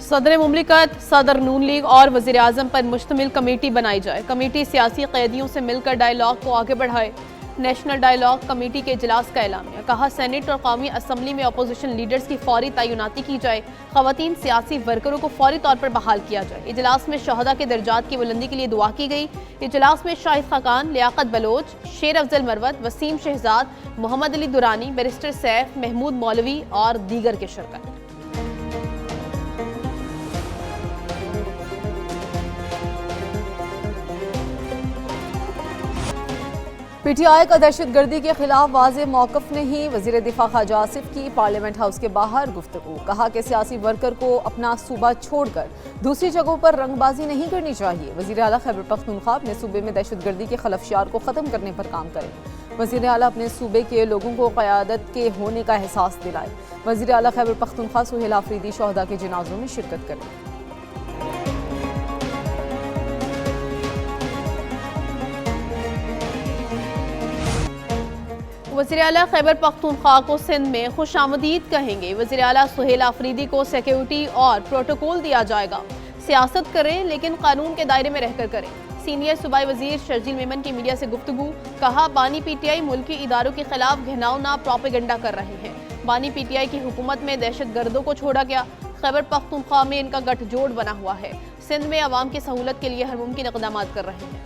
सदर मुमलिकत, सदर नून लीग और वज़ीर आज़म पर मुश्तमिल कमेटी बनाई जाए। कमेटी सियासी कैदियों से मिलकर डायलॉग को आगे बढ़ाए। नेशनल डायलॉग कमेटी के इजलास का ऐलानिया। कहा, सेनेट और कौमी असम्बली में अपोजिशन लीडर्स की फौरी तैनाती की जाए। ख़वातीन सियासी वर्करों को फौरी तौर पर बहाल किया जाए। इजलास में शहदा के दर्जात की बुलंदी के लिए दुआ की गई। इजलास में शाहिद खाकान, लियाकत बलोच, शेर अफजल मरवत, वसीम शहजाद, मोहम्मद अली दुरानी, बैरिस्टर सैफ, महमूद मौलवी और दीगर के शिरकत। पीटीआई का दहशतगर्दी के खिलाफ वाज़े मौक़िफ़ ने ही वज़ीर दिफा ख्वाजा आसिफ की पार्लियामेंट हाउस के बाहर गुफ्तगू। कहा कि सियासी वर्कर को अपना सूबा छोड़कर दूसरी जगहों पर रंगबाजी नहीं करनी चाहिए। वज़ीर आला खैबर पख्तूनख्वा अपने सूबे में दहशतगर्दी के खलफशार को ख़त्म करने पर काम करें। वज़ीर आला अपने सूबे के लोगों को क़यादत के होने का एहसास दिलाए। वज़ीर आला खैबर पख्तूनख्वा सुहेल आफरीदी शहदा के जनाज़ों में शिरकत करें। वज़ीर आला खैबर पख्तूनख्वा को सिंध में खुशामदीद कहेंगे। वज़ीर आला सुहेल आफरीदी को सिक्योरिटी और प्रोटोकॉल दिया जाएगा। सियासत करें लेकिन कानून के दायरे में रहकर करें। सीनियर सूबाई वज़ीर शर्जील मेमन की मीडिया से गुफ्तगू। कहा, बानी पीटीआई मुल्की इदारों के खिलाफ घिनौना प्रोपेगेंडा कर रहे हैं। बानी पीटीआई की हुकूमत में दहशत गर्दों को छोड़ा गया। खैबर पख्तूनख्वा में इनका गठजोड़ बना हुआ है। सिंध में अवाम की सहूलत के लिए हर मुमकिन इक़दाम कर रहे हैं।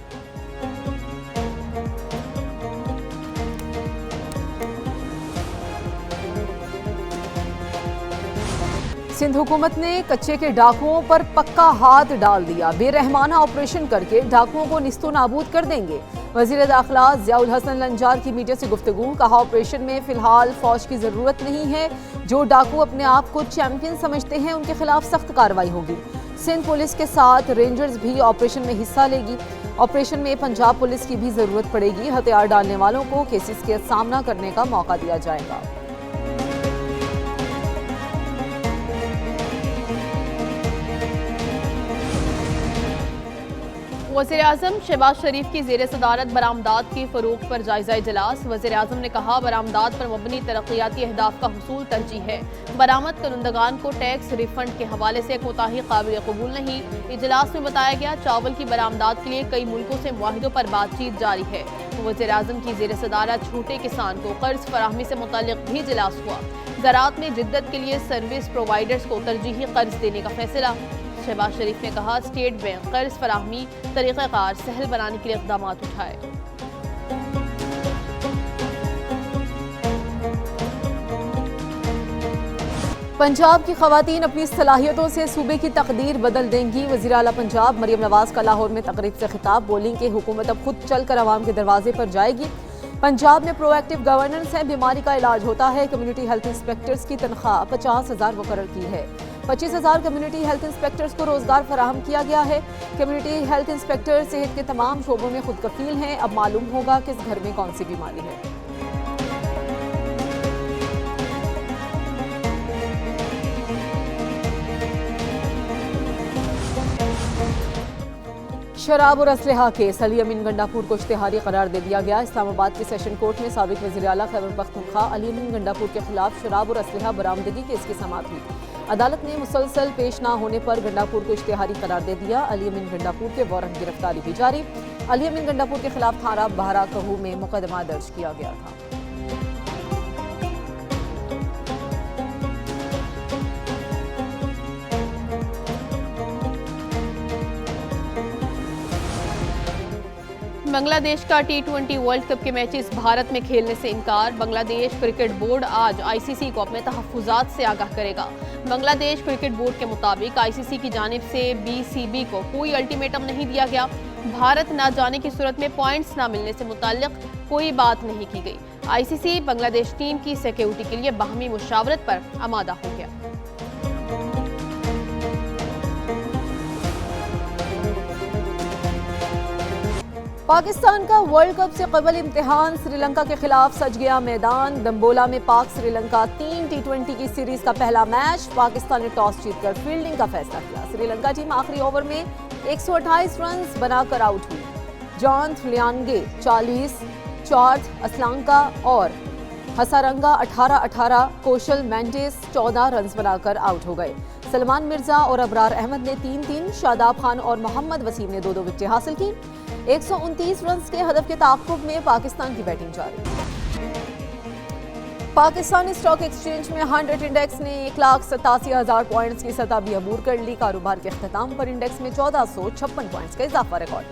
सिंध हुकूमत ने कच्चे के डाकुओं पर पक्का हाथ डाल दिया। बेरहमाना ऑपरेशन करके डाकुओं को निस्तो नाबूद कर देंगे। वज़ीर दाखिला ज़ियाउल हसन लंजार की मीडिया से गुफ्तगू। कहा, ऑपरेशन में फिलहाल फौज की ज़रूरत नहीं है। जो डाकू अपने आप को चैंपियन समझते हैं उनके खिलाफ सख्त कार्रवाई होगी। सिंध पुलिस के साथ रेंजर्स भी ऑपरेशन में हिस्सा लेगी। ऑपरेशन में पंजाब पुलिस की भी ज़रूरत पड़ेगी। हथियार डालने वालों को केसेस के सामना करने का मौका दिया जाएगा। वज़ीर आज़म शहबाज शरीफ की ज़ेर सदारत बरामदात की फ़रोग़ पर जायज़ा इजलास। वज़ीर आज़म ने कहा, बरामदात पर मबनी तरक्याती अहदाफ का हुसूल तरजीह है। बरामद करंदगान को टैक्स रिफंड के हवाले से कोताही काबिल कबूल नहीं। इजलास में बताया गया, चावल की बरामदात के लिए कई मुल्कों से मुआहिदों पर बातचीत जारी है। वज़ीर आज़म की ज़ेर सदारत छोटे किसान को कर्ज फराहमी से मुतल्लिक़ भी इजलास हुआ। ज़राअत में जिद्दत के लिए सर्विस प्रोवाइडर्स को तरजीही कर्ज देने का फैसला। शहबाज शरीफ ने कहा, स्टेट बैंक कर्ज फराहमी तरीक़ाकार सहल बनाने के लिए इक़दाम उठाए। पंजाब की ख़वातीन अपनी सलाहियतों से सूबे की तकदीर बदल देंगी। वज़ीर आला पंजाब मरियम नवाज़ का लाहौर में तकरीब से खिताब। बोली कि हुकूमत अब खुद चल कर आवाम के दरवाजे पर जाएगी। पंजाब में प्रोएक्टिव गवर्नेंस है। बीमारी का इलाज होता है। कम्युनिटी हेल्थ इंस्पेक्टर्स की तनख्वाह 50,000 मुकर्रर की है। 25,000 कम्युनिटी हेल्थ इंस्पेक्टर्स को रोजगार फराहम किया गया है। कम्युनिटी हेल्थ इंस्पेक्टर सेहत के तमाम शोबों में खुद कफील हैं। अब मालूम होगा किस घर में कौन सी बीमारी है। शराब और असलहा केस अली अमीन गंडापुर को इश्तिहारी करार दे दिया गया। इस्लामाबाद के सेशन कोर्ट में साबिक वज़ीर आला खैबर पख्तूनख्वा अली अमीन गंडापुर के खिलाफ शराब और असलहा बरामदगी केस की समाअत हुई। अदालत ने मुसलसल पेश ना होने पर गंडापुर को इश्तिहारी करार दे दिया। अली अमीन गंडापुर के वारंट गिरफ्तारी भी जारी। अली अमीन गंडापुर के खिलाफ थाना बहरा कहू में मुकदमा दर्ज किया गया था। बांग्लादेश का T20 वर्ल्ड कप के मैचेस भारत में खेलने से इनकार। बांग्लादेश क्रिकेट बोर्ड आज आईसीसी को अपने तहफ्फुज़ात से आगाह करेगा। बांग्लादेश क्रिकेट बोर्ड के मुताबिक आईसीसी की जानिब से बीसीबी को कोई अल्टीमेटम नहीं दिया गया। भारत न जाने की सूरत में पॉइंट्स न मिलने से मुताल्लिक कोई बात नहीं की गई। आईसीसी बांग्लादेश टीम की सिक्योरिटी के लिए बाहमी मुशावरत पर आमादा हो गया। पाकिस्तान का वर्ल्ड कप से कबल इम्तिहान श्रीलंका के खिलाफ सज गया मैदान। दम्बोला में पाक श्रीलंका 3 T20 की सीरीज का पहला मैच। पाकिस्तान ने टॉस जीतकर फील्डिंग का फैसला किया। श्रीलंका टीम आखिरी ओवर में 128 रन बनाकर आउट हुई। जॉन लियांगे 40, जॉर्ज असलांका और हसारंगा 18-18, कोशल मेंडिस 14 रन बनाकर आउट हो गए। सलमान मिर्जा और अबरार अहमद ने 3-3, शादाब खान और मोहम्मद वसीम ने 2-2 विकेटें हासिल की। 129 रन के हदफ के ताक़ुब में पाकिस्तान की बैटिंग जारी। पाकिस्तानी स्टॉक एक्सचेंज में 100 इंडेक्स ने 1,87,000 पॉइंट्स की सतह भी अबूर कर ली। कारोबार के अख्ताम पर इंडेक्स में 1456 पॉइंट्स का इजाफा रिकॉर्ड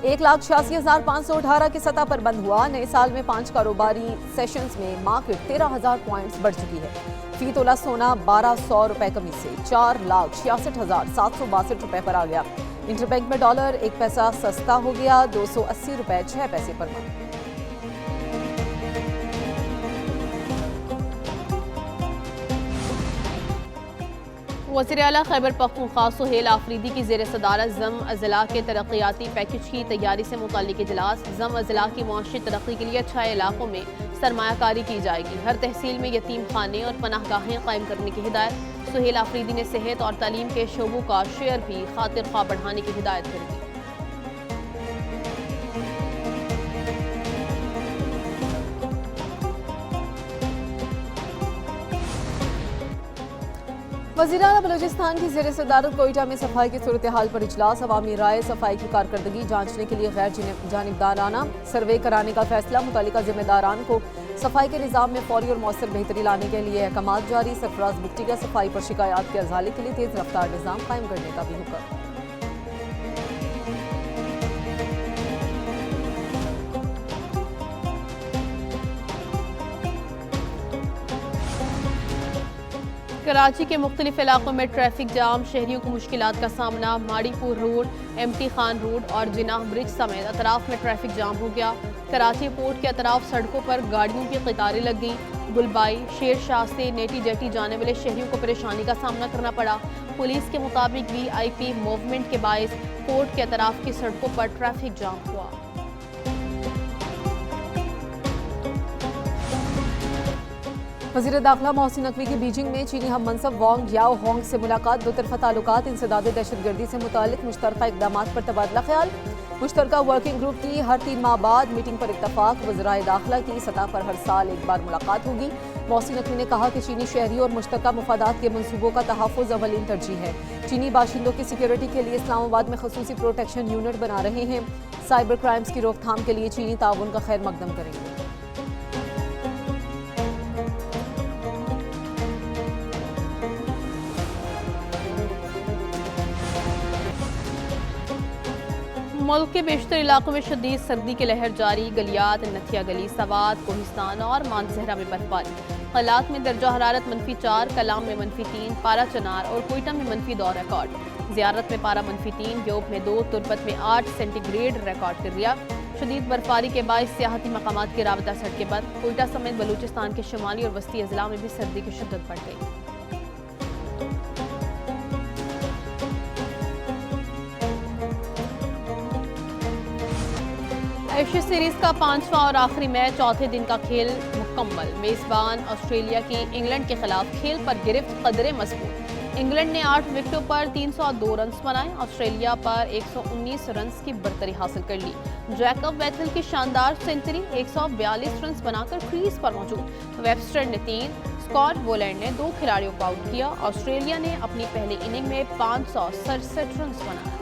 1,86,518 की सतह पर बंद हुआ। नए साल में 5 कारोबारी सेशंस में मार्केट 13,000 पॉइंट्स बढ़ चुकी है। फी तोला सोना 1,200 रुपए कमी से 4,66,762 रुपए पर आ गया। इंटरबैंक में डॉलर 1 पैसा सस्ता हो गया, 280 रुपए 6 पैसे पर मंद। वज़ीर आला खैबर पख्तूनख्वा सुहेल आफरीदी की ज़ेर सदारत ज़म अज़ला के तरक्याती पैकेज की तैयारी से मुताल्लिक़ इजलास। ज़म अज़ला की मुआशी तरक्की के लिए 6 इलाकों में सरमायाकारी की जाएगी। हर तहसील में यतीम खाने और पनाहगाहें कायम करने की हिदायत। सुहेल आफरीदी ने सेहत और तालीम के शोबों का शेयर भी खातिर ख्वाह बढ़ाने की हिदायत कर दी। वज़ीर आला बलूचिस्तान की ज़ेर सदारत कोयटा में सफाई की सूरत हाल पर इजलास। अवामी राय सफाई की कारकर्दगी जांचने के लिए गैर जानिबदाराना सर्वे कराने का फैसला। मुतालिका जिम्मेदारान को सफाई के निज़ाम में फौरी और मौसर बेहतरी लाने के लिए अहकाम जारी। सरफराज बुट्टी का सफाई पर शिकायत के अजाले के लिए तेज़ रफ्तार निज़ाम कायम करने का भी हुक्म। कराची के मुख्तलिफ इलाकों में ट्रैफिक जाम, शहरियों को मुश्किलात का सामना। Mauripur road, MT Khan road और जिनाह ब्रिज समेत अतराफ में ट्रैफिक जाम हो गया। कराची पोर्ट के अतराफ सड़कों पर गाड़ियों की कतारें लग गई। गुलबाई, शेर शाह से नेटी जेटी जाने वाले शहरियों को परेशानी का सामना करना पड़ा। पुलिस के मुताबिक VIP मूवमेंट के बायस पोर्ट के अतराफ की सड़कों पर ट्रैफिक जाम हुआ। वज़ीर दाखिला मोहसिन नकवी की बीजिंग में चीनी हम मनसब वांग याओ होंग से मुलाकात। दो तरफा ताल्लुकात, इंसदाद दहशतगर्दी से मुतालिक मुश्तरका इक़दाम पर तबादला ख्याल। मुश्तरका वर्किंग ग्रुप की हर 3 माह बाद मीटिंग पर इत्तफाक। वज़राए दाखिला की सतह पर हर साल एक बार मुलाकात होगी। मोहसिन नकवी ने कहा कि चीनी शहरी और मुश्तरका मुफादात के मनसूबों का तहफ़्फ़ुज़ अव्वलीन तरजीह है। चीनी बाशिंदों की सिक्योरिटी के लिए इस्लामाबाद में खसूसी प्रोटेक्शन यूनिट बना रहे हैं। साइबर क्राइम्स की रोकथाम के लिए चीनी ताउन का खैर मकदम करेंगे। मुल्क के बेशतर इलाकों में शदीद सर्दी की लहर जारी। गलियात, नथिया गली, सवात, कोहिस्तान और मानसहरा में बर्फबारी। हालात में दर्जा हरारत -4, कलाम में -3, पारा चनार और कोयटा में -2 रिकॉर्ड। ज़ियारत में पारा -3, योब में 2, तुर्बत में 8 सेंटीग्रेड रिकॉर्ड कर लिया। शदीद बर्फबारी के बाद सियाहती मकामात की राबता सड़कें बंद। कोयटा समेत बलूचिस्तान के शुमाली और वस्ती अजला में भी सर्दी की शिद्दत बढ़ गई। एशिया सीरीज का 5वां और आखिरी मैच, चौथे दिन का खेल मुकम्मल। मेजबान ऑस्ट्रेलिया की इंग्लैंड के खिलाफ खेल पर गिरफ्त कदरे मजबूत। इंग्लैंड ने 8 विकेटों पर 302 रन बनाए। ऑस्ट्रेलिया पर 119 रन की बरतरी हासिल कर ली। जैकब वेथल की शानदार सेंचुरी, 142 रन बनाकर क्रीज पर मौजूद। वेबस्टर ने 3, स्कॉट बोलैंड ने 2 खिलाड़ियों को आउट किया। ऑस्ट्रेलिया ने अपनी पहली इनिंग में 567 रन बनाए।